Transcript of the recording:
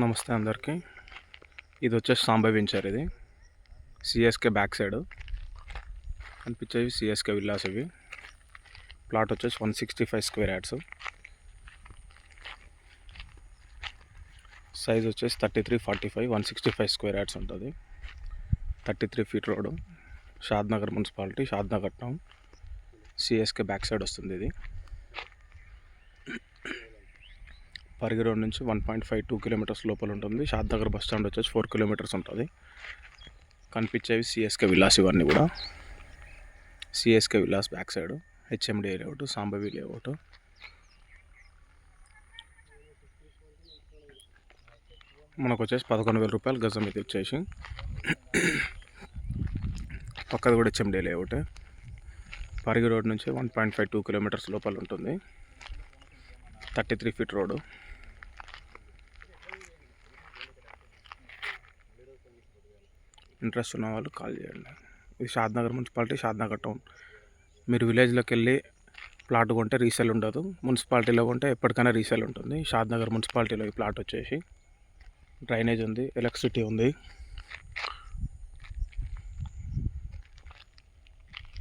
నమస్తే అందరికీ. ఇది వచ్చేసి సాంబై వెంచర్. ఇది సిఎస్కే బ్యాక్ సైడ్ కనిపించేవి సిఎస్కే విల్లాస్. ఇవి ప్లాట్ వచ్చేసి 165 స్క్వేర్ యార్డ్స్. సైజ్ వచ్చేసి 33/45 165 స్క్వేర్ యార్డ్స్ ఉంటుంది. 33 feet road, Shadnagar municipality, Shadnagar town, CSK back side వస్తుంది. ఇది పరిగి రోడ్ నుంచి 1.52 కిలోమీటర్స్ లోపల ఉంటుంది. షాద్నగర్ బస్ స్టాండ్ వచ్చేసి 4 కిలోమీటర్స్ ఉంటుంది. కనిపించేవి సిఎస్కే విల్లాస్. ఇవన్నీ కూడా CSK villas back side HMD layout, Sambavi layout. మనకు వచ్చేసి 11,000 రూపాయలు గజం. ఇది వచ్చేసి పక్కది కూడా హెచ్ఎండి లేఅవుట్. పరిగి రోడ్ నుంచి 1.52 కిలోమీటర్స్ లోపల ఉంటుంది. 33 ఫీట్ రోడ్డు. ఇంట్రెస్ట్ ఉన్న వాళ్ళు కాల్ చేయండి. ఇది షాద్నగర్ మున్సిపాలిటీ, షాద్నగర్ టౌన్. మీరు విలేజ్లోకి వెళ్ళి ప్లాట్ కొంటే రీసేల్ ఉండదు. మున్సిపాలిటీలో కొంటే ఎప్పటికైనా రీసేల్ ఉంటుంది. షాద్నగర్ మున్సిపాలిటీలో ఈ ప్లాట్ వచ్చేసి డ్రైనేజ్ ఉంది, ఎలక్ట్రిసిటీ ఉంది.